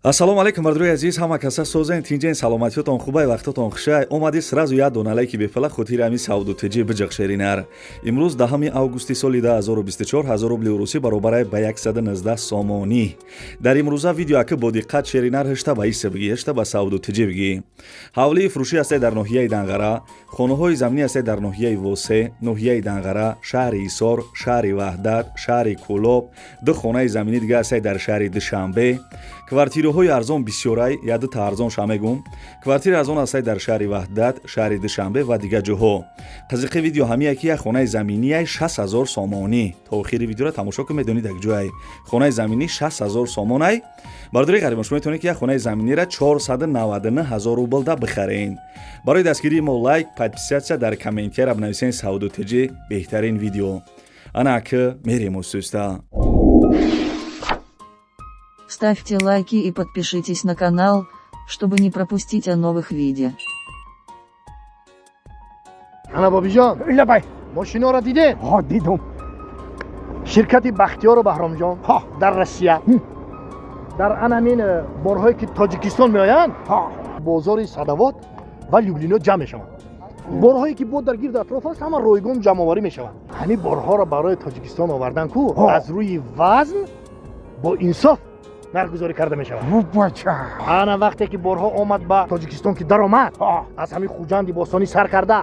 Ассалому алейкум, бардруи азиз, ҳама каса созен тинҷен саломатиётон хубай вақтотон хушай. Омади сразу ядон алайки бепала хотира ами сауду теҷи биҷақ шеринар. Имрӯз 10 августи соли 2024 1000 рубли урусӣ баробарай ба 119 сомонӣ. Дар имрӯза видео аки бо диққат шеринар ҳешта ба иса бигӣ, ҳешта ба сауду теҷи бигӣ. Ҳавлии фурӯшӣ ҳастед дар ноҳияи Данғара, хонаҳои заминӣ ҳастед дар ноҳияи Восе, ноҳияи Данғара, шаҳри Исор, шаҳри Ваҳдат, шаҳри Кӯлоб, ду хонаи заминӣ дига ҳастед дар шаҳри Душанбе. Квартираҳои арзон бисёрай, я дута арзонша мегум. Квартира арзон ҳастед дар шаҳри Ваҳдат, шаҳри Душанбе ва дигар ҷоҳо. Қазиқи видео ҳамия ки як хонаи заминии 6000 сомонӣ. Та охири видеоро тамошо кунед медонед як ҷояй. Хонаи заминӣ 6000 сомонай. Бардори гарибон шумо метавонед ки як хонаи заминиро 499000 рубл да бихаред. Барои дастгирии мо лайк, подписатсия дар комментира бинависен сауду теҷи беҳтарин видео. Ана аки мерем усуста. Ставьте лайки и подпишитесь на канал, чтобы не пропустить о новых видео. Ана бобиҷон, лабай. мошиноро дидед? ها دیدم. Ширкати Бахтиёру Баҳромҷон дар Россия. Дар анамин борҳое ки Тоҷикистон меоянд, бозори Садовод ва Люблино ҷамъ мешаванд. Борҳое ки бо дар гирду атроф аст, ҳама ройгон ҷамъоварӣ мешаванд. Ҳамин борҳоро барои Тоҷикистон овардан ку аз рӯи вазн бо инсоф нархгузорӣ карда мешавад. بچه. ана вақте ки борҳо омад ба Тоҷикистон ки даромад, аз ҳамин хуҷанди бостонӣ сар карда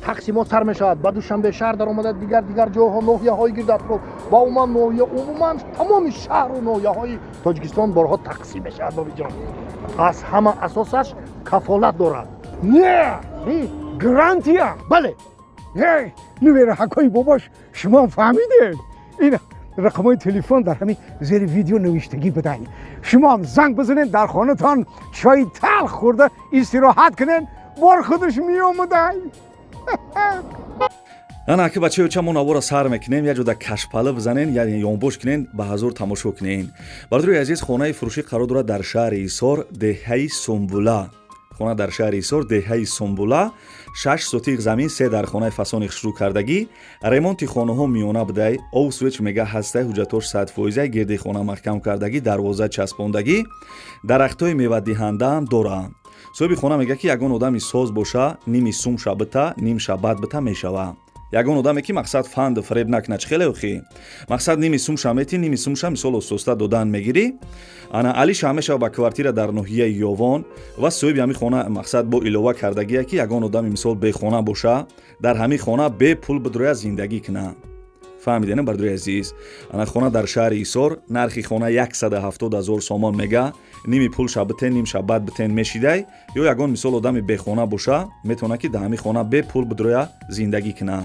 тақсимот сар мешавад, ба Душанбе шаҳр даромада, дигар ҷоҳо, ноҳияҳои гирду атроф ва умуман тамоми шаҳру ноҳияҳои Тоҷикистон борҳо тақсим мешавад. бобиҷон, аз ҳама асосаш кафолат дорад. نه گرانتیا. бале, هی نویر حکای باباش شما فهمیدین. این رقمای تلفن در همین زیر ویدیو نوشتگی بدهید. شما هم زنگ بزنین، در خانه‌تان چای تلخ خورده استراحت کنین، بار خودش می اومده. ана аки бачаё чамо навора сар мекунем, як ҷода кашпала бизанен, яъне ёнбош кунен, ба ҳазур тамошо кунен. Бардори азиз, хонаи фурӯшӣ қарор дорад дар шаҳри Исор, деҳаи Сумбула. хона дар шаҳри Исор, деҳаи Сумбула, 6 сотиқ замин, 3 дар хонаи фасони шурӯъ кардагӣ, ремонти хонаҳо миёна будай, ов свеч мега ҳастай, ҳуҷҷатош 100%, гирди хона маҳкам кардагӣ, дарвоза часпондагӣ, дарахтҳои мевадиҳандаам доранд. соҳиби хона мега ки ягон одами соз боша, ними сумша бита, нимша бад бита мешава. ягон одаме ки мақсад фанд фреб накуна чӣ хеле охӣ. мақсад ними сумша метӣ, ними сумша мисол ососта додан мегирӣ. ана алиша ҳамеша ба квартира дар ноҳияи Ёвон ва соҳиби ҳамин хона мақсад бо илова кардагие ки ягон одами мисол бехона боша, дар ҳамин хона бепул бидроя зиндагӣ куна. фаҳмидем бардори азиз? ана хона дар шаҳри Исор, нархи хона 170,000 сомон мега, ними пулша битен, нимша бад битен мешидай, ё ягон мисол одами бехона боша, метавона ки дар ҳамин хона бепул бидроя зиндагӣ куна.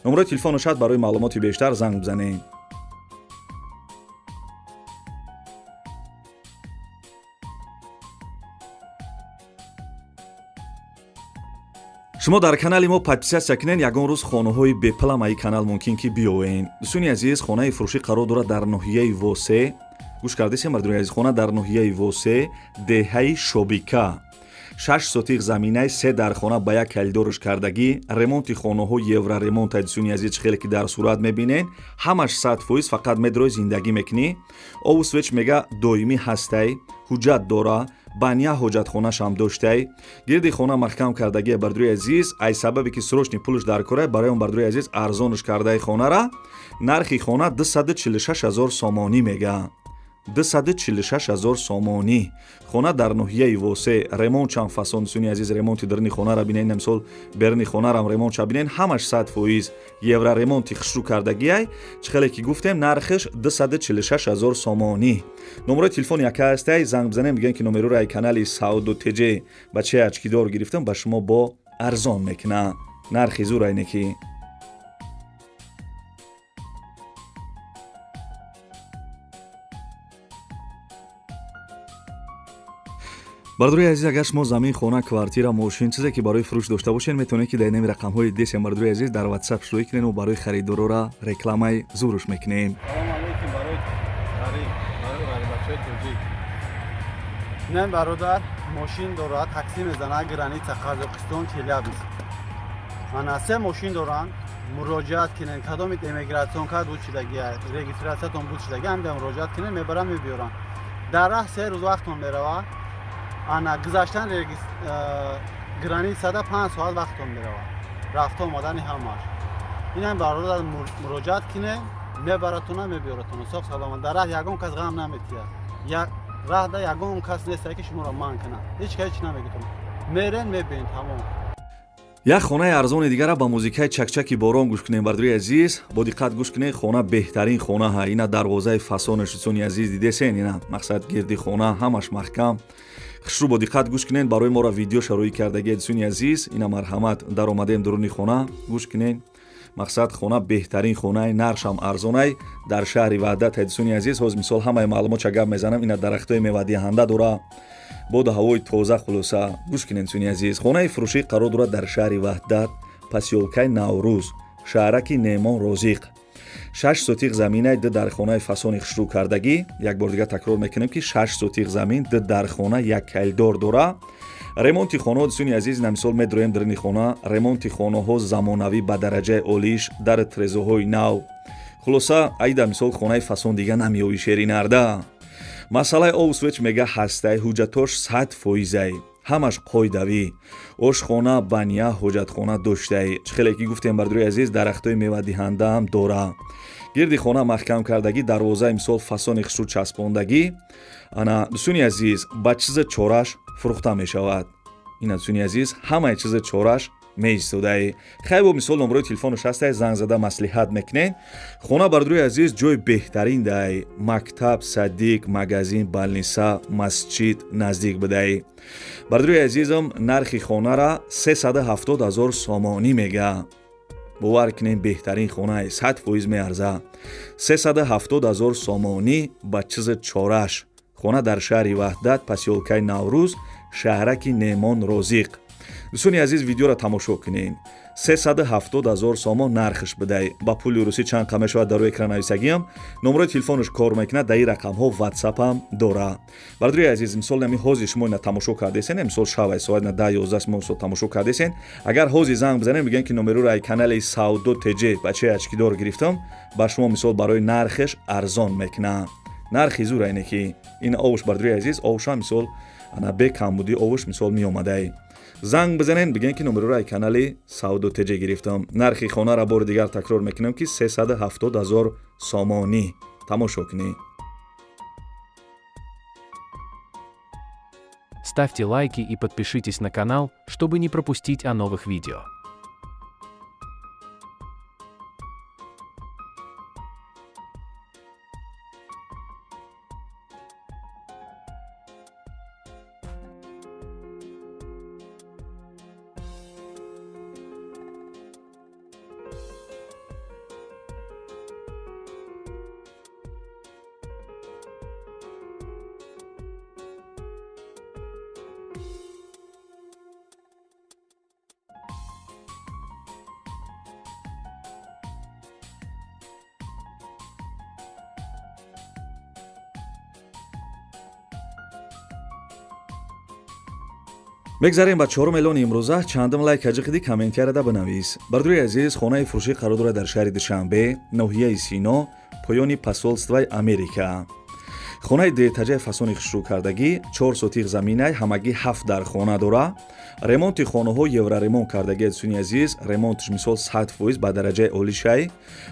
номерои телефонашад барои маълумоти бештар занг бизанед. шумо дар канали мо подписатсия кунед, ягон рӯз хонаҳои бепала маи канал мумкин ки биёен. дӯстони азиз, хонаи фурӯшӣ қарор дорад дар ноҳияи Восе. гӯш кардесем мардуни азиз, хона дар ноҳияи Восе, деҳаи Шобика. 6 сотиқ заминаи 3 дар хона ба як калидориш кардагӣ, ремонти хонаҳо евроремонт дӯстони азиз, чӣ хеле ки дар сурат мебинен, ҳамаш 100%, фақат медрои зиндагӣ мекунӣ. ову свеч мега доимӣ ҳастай, ҳуҷҷат дора, баня ҳоҷатхонашам доштай, гирди хона маҳкам кардагие бардуи азиз, ай сабабе ки срочни пулш дар корай, барои он бардуи азиз арзониш кардаи хонара, нархи хона 246000 сомонӣ мега. 246000 сомонӣ. хона дар ноҳияи Восе, ремонт чанд фасон, дӯстони азиз, ремонти даруни хонара бинен, мисол берни хонарам ремонтша бинен, ҳамаш 100% евроремонти хушрӯъ кардагиай, чӣ хеле ки гуфтем нархиш 246000 сомонӣ. номерои телефони яка ҳастай, занг бизанем, бигӯем ки номероро ай канали сауду теҷи бачаи ачкидор гирифтам, ба шумо бо арзон мекуна. нархи зур айне ки бардори азиз, агар шумо замин, хона, квартира, мошин, чизе ки барои фурӯш дошта бошед, метавонед ки дар нами рақамҳои десем бардори азиз дар WhatsApp шурӯъ кунед ва барои харидорора рекламаи зуруш мекунем. салом алейкум барои бачаи тоҷик. инан бародар мошин дорад, таксӣ мезанад граница Қазоқистон, Челябинск. ана 3 мошин доранд, муроҷиат кунед, кадомит эмигратсион кард буд шидагия, регистратсиятон буд шидагия, ҳамда муроҷиат кунед, мебаранд мебиёранд. дар раҳ 3 рӯз вақтон меравад. ана гузаштан гранит сада 5 соат вақтон меравад. рафта омадани ҳамаш. инам бародар муроҷиат кине, мебаратуна, мебиёратуна. Соғ саломат. Дар раҳ ягон кас ғам наметиҳад. раҳда ягон кас несте ки шуморо манъ кунад. ҳеҷ кас ҳеҷ намегӯяд. мерен мебинед тамом. як хонаи арзони дигара ба музикаи чакчаки борон гӯш кунем. бардуи азиз, бо диққат гӯш кунед. хона беҳтарин хонаҳа. ина дарвозаи фасонаш дӯстони азиз дидесен. ина мақсад гирди хона ҳамаш маҳкам. хушрӯ бо диққат гӯш кунед. барои моро видео шароӣ кардагиед дӯстони азиз. ина марҳамат дар омадем дуруни хона. гӯш кунед. мақсад хона беҳтарин хонаи наршам арзонай дар шаҳри ваҳдат. дӯстони азиз, ҳозир мисол ҳамаи маълумотша гап мезанам. ина дарахтои мевадиҳанда дора, боду ҳавои тоза. хулоса гӯш кунед дӯстони азиз. хонаи фурӯшӣ қарор дорад дар шаҳри ваҳдат, посёлкаи наврӯз, шаҳраки немон розиқ. 6 сотиқ заминай ду дар хонаи фасони хушрӯ кардагӣ. як бор дигар такрор мекунем ки 6 сотиқ замин ду дар хона як кайдор дора. ремонти хонаҳо дӯстони азиз, намисол медроем дарини хона. ремонти хонаҳо замонавӣ ба дараҷаи олиш, дар трезоҳои нав. хулоса айда мисол хонаи фасон дига намеои шеринарда. масъалаи овсвеч мега ҳастай, ҳуҷҷатош 100%. ҳамаш қоидавӣ. ошхона, баня, ҳоҷатхона доштаи. чӣ хеле ки гуфтем бардуи азиз, дарахтои мевадиҳандаам дора. гирди хона маҳкам кардагӣ, дарвозаи мисол фасони хушрӯ часпондагӣ. ана дӯстони азиз, ба чизи чораш фурӯхта мешавад. ина дӯстони азиз, ҳамаи чизи чораш меистодаи. хай бо мисол номерои телефонаш ҳастай, занг зада маслиҳат мекунед. хона бардуи азиз ҷои беҳтарин дай. мактаб, садик, магазин, балниса, масҷид наздик бидаи. бардуи азизам, нархи хонара 370 000 сомонӣ мега. бовар кунем беҳтарин хонаи 100% меарза. 370 000 сомонӣ ба чизи чораш. хона дар шаҳри ваҳдат, посёлкаи наврӯз, шаҳраки немон розиқ. дӯстони азиз, видеоро тамошо кунед. 370 000 сомон нархиш бидай. ба пули русӣ чанд қа мешавад дар рӯи экран нависагиам. номерои телефонаш кор мекунад. дар ин рақамҳо ватсапам дора. бардуи азиз, мисол нами ҳозир шумо ина тамошо кардесен, мисол шавай соат на 10-11 шумо тамошо кардесен. агар ҳозир занг бизанем, мегӯям ки номероро ай канали Саудо ТЖ бачаи ачкидор гирифтам. ба шумо мисол барои нархиш арзон мекунам. нархи зур айне ки ин овуш бардуи азиз, овуша мисол ана бе камбуди овуш мисол меомадай. занг бизанен, бигӯем ки номероро ай канали Саудо ТЖ гирифтам. нархи хонара бори дигар такрор мекунам ки 370 000 сомонӣ. тамошо кунед. Ставьте лайки и подпишитесь на канал, чтобы не пропустить о новых видео. мегзарем ба чорум эълони имрӯза. чандам лайк ҳаҷиқиди комментиярада бинавис. бардуи азиз, хонаи фурӯшӣ қарор дорад дар шаҳри душанбе, ноҳияи сино, поёни посолствои америка. хонаи детаҷаи фасони хушрӯ кардагӣ, 4 сотиқ заминай, ҳамагӣ 7 дар хона дора. ремонти хонаҳо евроремонт кардагӣ. дӯстони азиз, ремонтиш мисол 100% ба дараҷаи олишай.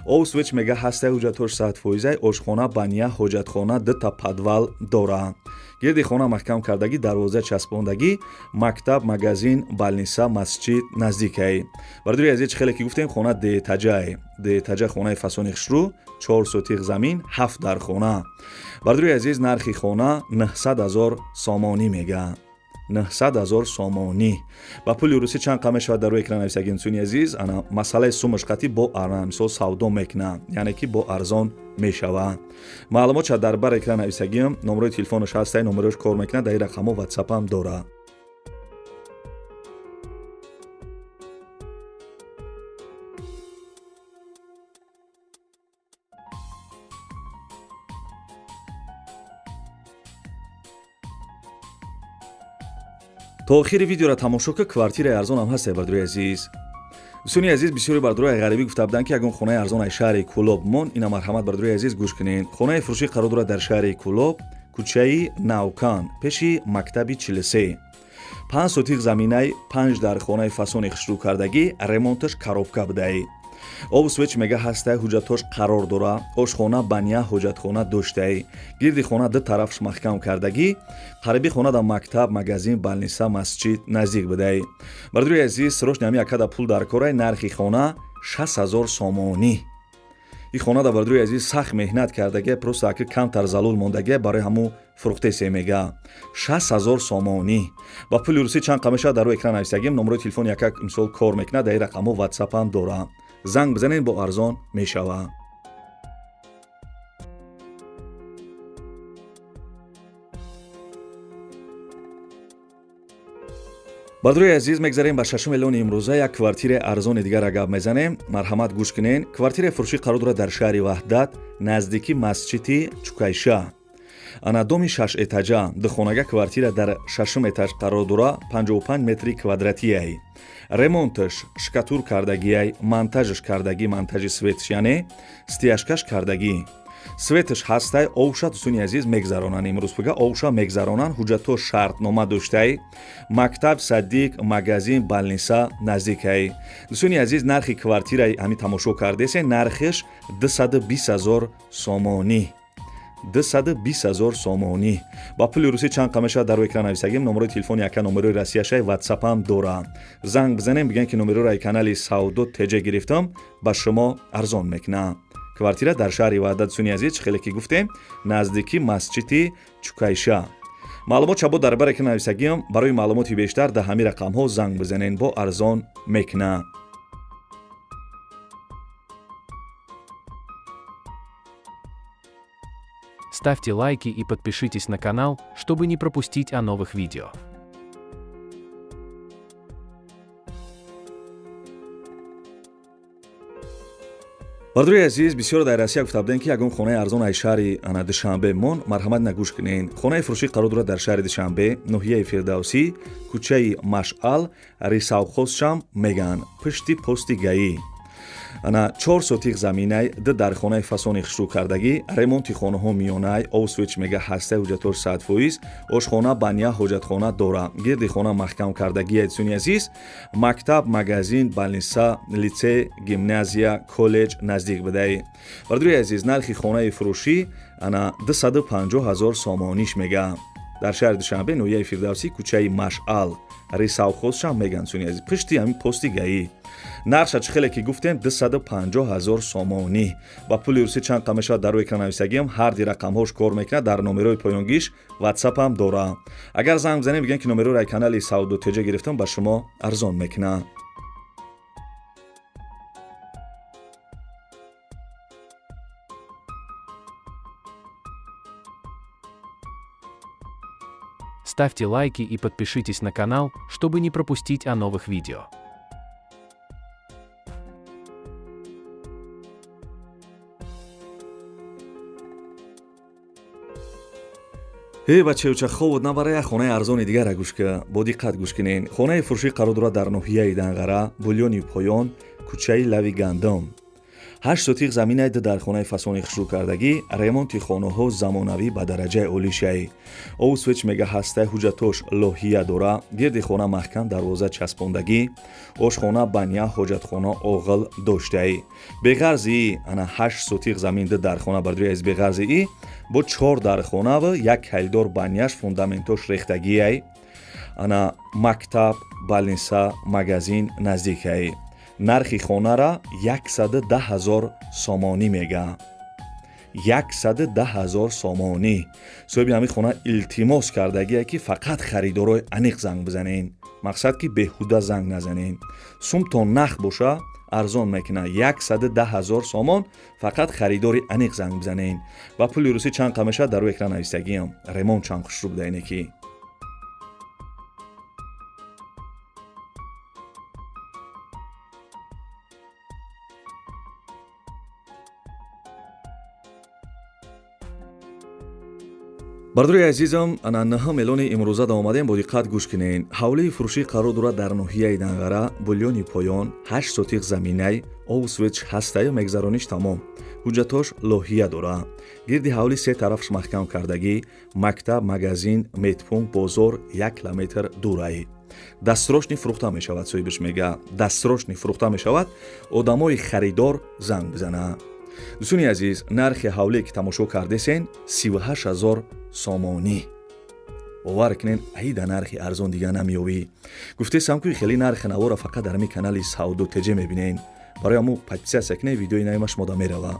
овсвеч мега ҳастай, ҳуҷҷатош 100%. ошхона, баня, ҳоҷатхона, дута подвал дора. гирди хона маҳкам кардагӣ, дарвоза часпондагӣ, мактаб, магазин, балниса, масҷид наздикай. бардуи азиз, чӣ хеле ки гуфтем, хона детаҷаи. детаҷа хонаи фасони хушрӯ, 4 сотиқ замин, 7 дар хона. бардуи азиз, нархи хона 900 000 сомонӣ мега. 900 000 сомонӣ. ба пули русӣ чанд қа мешавад дар рӯи экран нависагӣ. дӯстони азиз, ана масъалаи сумаш қатӣ бо мисол савдо мекунам, яъне ки бо арзон мешавад. маълумотша дар бар экран нависагиам. номерои телефонаш ҳастай, номерош кор мекунад. дар ин рақамҳо ватсапам дора. то охири видеоро тамошо ки квартираи арзонам ҳасте бардуи азиз. дӯстони азиз, бисёре бардуи ғарибӣ гуфта буданд ки ягон хонаи арзон ай шаҳри Кӯлоб мон. ина марҳамат бардуи азиз гӯш кунед. хонаи фурӯшӣ қарор дорад дар шаҳри Кӯлоб, кӯчаи Навкан пеши мактаби 43. 5 сотиқ заминаи 5 дар хонаи фасони хушрӯкардагӣ ремонташ коробка будай. Овсвеч мега ҳастай ҳуҷҷатош қарор дора, ошхона баня ҳоҷатхона доштай, гирди хона ду тарафш маҳкам кардагӣ, қариби хона да мактаб, магазин, балниса, масҷид наздик будай. Бардури азиз, срочно ҳами якада пул дар корай, нархи хона 6000 сомонӣ. ин хона да бардури азиз сахт меҳнат кардагӣ, просто аки камтар залул мондагӣ барои ҳамун фурӯхтесе мега 6000 сомонӣ. Ба пули русӣ чанд қамеша дар рӯи экран нависагим, номерои телефони якак мисол кор мекунад, дар ин рақамҳо ватсапам дора. занг бизанед, бо арзон мешава. бардури азиз, мегзарем ба 6 миллиони имрӯза як квартираи арзони дигара гап мезанем. марҳамат гӯш кунен. Квартираи фурӯшӣ қарор дорад дар шаҳри Ваҳдат, наздики масҷиди Чукайша. ана доми 6 этажа, духонага квартира дар 6 этаж қарор дора, 55 метри квадратияй. ремонташ шкатур кардагияй, монтажш кардагӣ, монтажи светш, яъне стияшкаш кардагӣ. светш ҳастай, овша дӯстони азиз мегзаронанд. имрӯз пуга овша мегзаронанд, ҳуҷҷато шартнома доштай, мактаб саддик, магазин, балниса наздикай. дӯстони азиз, нархи квартираи ҳами тамошо кардесе, нархиш 220000 сомонӣ. 220000 сомонӣ. ба пули русӣ чанд қамеша дар рӯи экран нависагим, номерои телефони яка, номерои расияшай ватсапам дора. занг бизанем, бигӯем ки номерои канали савдо теҷа гирифтам, ба шумо арзон мекунам. квартира дар шаҳри Ваҳдат, дӯстони азиз, хеле ки гуфтем, наздики масҷиди Чукайша. маълумот чабо дар бар экран нависагим, барои маълумоти бештар дар ҳамин рақамҳо занг бизанен, бо арзон мекунам. Ставьте лайки и подпишитесь на канал, чтобы не пропустить о новых видео. бардури азиз, бисёр дар Россия гуфта будем ки ягон хонаи арзон аз шаҳри Душанбе мон. марҳамат нагӯш кунен. хонаи фурӯшӣ қарор дорад дар шаҳри Душанбе, ноҳияи Фирдавсӣ, кӯчаи Машъал, Рисавхозшам меган, пишти пости гаӣ. ана 4 сотиқ заминай, ду дар хонаи фасони хушрӯкардагӣ, ремонти хонаҳо миёнай, овсвеч мега ҳастай, ҳуҷҷатош 100%, ошхона, баня, ҳоҷатхона дора, гирди хона маҳкам кардагӣ. дӯстони азиз, мактаб, магазин, балниса, литсей, гимназия, коллеҷ наздик будай. бардури азиз, нархи хонаи фурӯшӣ ана 250000 сомониш мега. дар шаҳри Душанбе, ноҳияи Фирдавсӣ, кӯчаи Машъал, Рисавхозшам меган, дӯстони азиз, пишти ҳамин пости гаӣ. нарша чӣ хеле ки гуфтем, 250000 сомонӣ. ба пули русӣ чанд қамеша дар рӯи экран нависагим, ҳар ди рақамҳош кор мекунад, дар номерои поёнгиш ватсапам дора. агар занг бизанем, бигӯем ки номерои канали савдо теҷа гирифтам, ба шумо арзон мекунам. Ставьте лайки и подпишитесь на канал, чтобы не пропустить о новых видео. бачаюча ховуд набара як хонаи арзони дигара гӯшка, бо диққат гӯш кунен. хонаи фурӯшӣ қарор дорад дар ноҳияи Данғара, бульёни Поён, кӯчаи Лави Гандум. 8 сотиқ заминаи ду дар хонаи фасони хушрӯкардагӣ, ремонти хонаҳо замонавӣ ба дараҷаи олишай. овсвеч мега ҳастай, ҳуҷҷатош лоҳия дора, гирди хона маҳкам дарвоза часпондагӣ, ошхона, баня, ҳоҷатхона оғил доштай. беғарзи ана 8 сотиқ замин ду дар хона, бардури аз беғарзи бо 4 дар хона ва як ҳайлдор баняш, фундаментош рехтагияй, ана мактаб, балниса, магазин наздикай. нархи хонара 110000 сомонӣ мега. 110000 сомонӣ. соҳиби ҳамин хона илтимос кардагия ки фақат харидорои аниқ занг бизанен. мақсад ки беҳуда занг назанен. сумтон нах боша, арзон мекуна. 110000 сомон, фақат харидори аниқ занг бизанен. ба пули русӣ чанд қамеша дар рӯи экран нависагиам. ремонт чанд хушрӯ будаине ки бардури азизам, ана 9 миллиони имрӯза да омадем, бо диққат гӯш кунен. ҳавлии фурӯшӣ қарор дорад дар ноҳияи Данғара, бульёни Поён, 8 сотиқ заминай, овсвеч ҳастаю мегзарониш тамом. ҳуҷҷатош лоҳия дора. гирди ҳавли се тарафш маҳкам кардагӣ, мактаб, магазин, медпункт, бозор 1 километр дурай. дастрошни фурӯхта мешавад, соҳибаш мега. дастрошни фурӯхта мешавад, одамои харидор занг бизана. дӯстони азиз, нархи ҳавле ки тамошо кардесен 38 000 сомонӣ. бовар кунен, аида нархи арзон дига намеёвӣ. гуфтесам ки хеле нархи навора фақат дар ҳамин канали Сауду ТЖ мебинен. барои ҳамун подписатсия кунен, видеои наима шумо да мерава.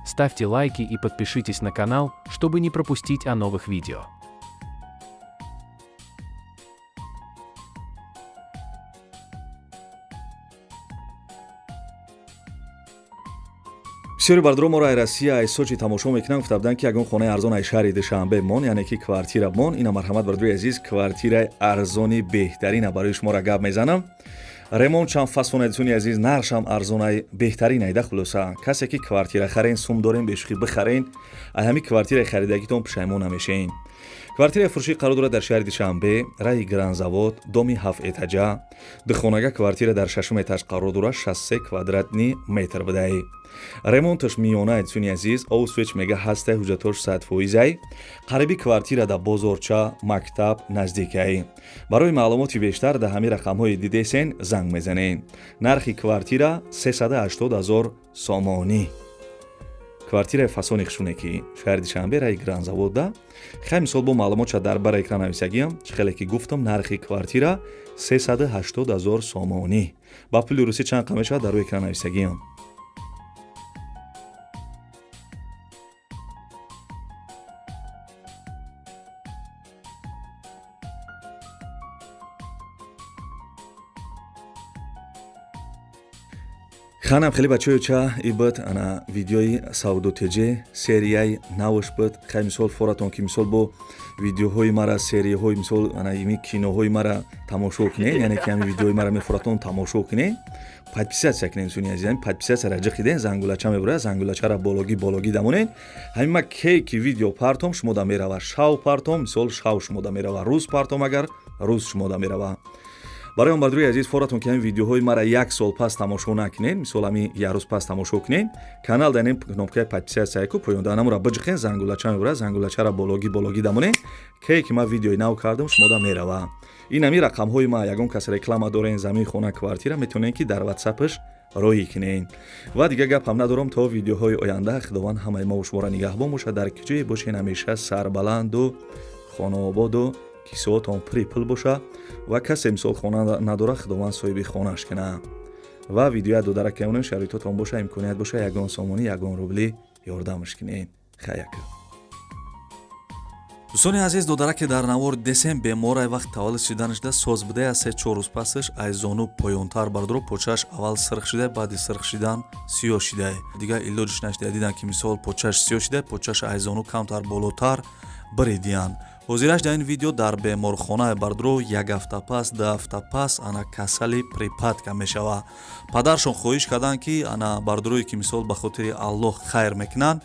Ставьте лайки и подпишитесь на канал, чтобы не пропустить о новых видео. бисёри бардро моро ай Россия ай Сочи тамошо мекунанд. гуфта буданд ки ягон хонаи арзон ай шаҳри Душанбе мон, яъне ки квартира мон. ина марҳамат бардрои азиз, квартираи арзони беҳтарина барои шуморо гап мезанам. ремонт чанд фасоне дӯстони азиз, наршам арзонай беҳтарин айда. хулоса касе ки квартира харен, сум дорем бешухӣ бихарен, ай ҳами квартираи харидагитон пушаймон намешаен. квартираи фурӯшӣ қарор дорад дар шаҳри Душанбе, раи Гранзавод, доми 7 этажа. духонага квартира дар 6 этаж қарор дорад, 63 квадратни метр будай. ремонташ миёнае дӯстони азиз, овсвеч мега ҳастай, ҳуҷҷатош 100%. қариби квартира да бозорча, мактаб наздикай. барои маълумоти бештар да ҳамин рақамҳои дидесен занг мезанен. нархи квартира 380 000 сомонӣ. квартираи фасони хушуне ки шаҳри Душанбе, раи Гранзавода. хай мисол бо маълумотша дар bara экран нависагиам, чӣ хеле ки гуфтам, нархи квартира 380 000 сомонӣ. ба пули русӣ чанд қа мешавад, дар рӯи экран нависагиам. ханам хеле бачаёча ибад ана видеои Сауду ТЖ серияи навш бад. хай мисол форатон ки мисол бо видеоҳои мара, серияҳои мисол ана ими киноҳои мара тамошо кунен, яъне ки ҳамин видеои мара мефоратон тамошо кунен, подписатсия кунен. дӯстони азиз, ҳамин подписатсияра ҷиқиден, зангулача мебурад, зангулачара бологӣ дамонен. ҳамин ма ке ки видео партом шумо да мерава, шав партом мисол шав шумо да мерава, рӯз партом агар рӯз шумо да мерава. барои он бардрои азиз, форатон ки ҳамин видеоҳои мара 1 сол пас тамошо накунен, мисол ҳамин 1 рӯз пас тамошо кунен, канал дар ин кнопкаи подписатсия ку поёнданамура биҷиқен, зангулача мебурад, зангулачара бологӣ дамонен, ке ки ман видеои нав кардам шумо да мерава. ин ҳамин рақамҳои ма, ягон кас реклама дорен, замин, хона, квартира, метавонен ки дар ватсапаш роҳӣ кунен. ва дигар гап ҳам надорам. то видеоҳои оянда худованд ҳамаи мо шуморо нигаҳбон бошад. дар куҷое бошен, ҳамеша сарбаланду хонаободу кисоатон припул боша. ва касе мисол хона надора, худованд соҳиби хонааш куна. ва видеоя додарак кунен, шароитотон боша, имконият боша, ягон сомонӣ, ягон рубли ёрдамаш кунен. хаяк. дӯстони азиз, додараке дар навор десем беморай вақт таваллуд шуданашда соз будая 3-4 рӯз пасаш ай зону поёнтар бардро, почааш аввал сирх шуда, баъди сирх шудан сиёҳ шуда. дигар илоҷиш наштида, дидан ки мисол почааш сиёҳ шуда, почааш ай зону камтар болотар баридиян. ҳозираш дар ин видео дар беморхонаи бардро 1 ҳафта пас, 2 ҳафта пас ана касали припадка мешава. падаршон хоҳиш карданд ки ана бардрои ки мисол ба хотири Аллоҳ хайр мекунанд,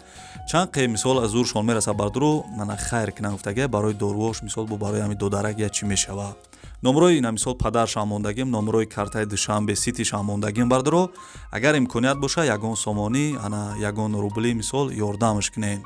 чанд қе мисол аз зуршон мераса бардро ана хайр кунанд. гуфтага барои дорувош мисол бо барои ҳамин додарак я чӣ мешава. номрои ина мисол падаршам мондагим, номрои картаи Душанбе ситишам мондагим бардро, агар имконият боша ягон сомонӣ, ана ягон рубли мисол ёрдамаш кунен.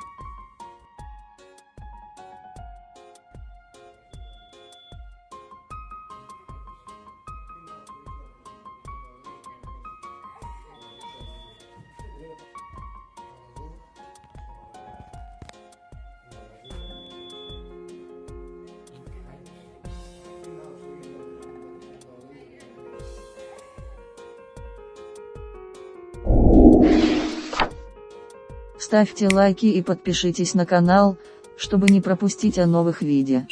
Ставьте лайки и подпишитесь на канал, чтобы не пропустить о новых видео.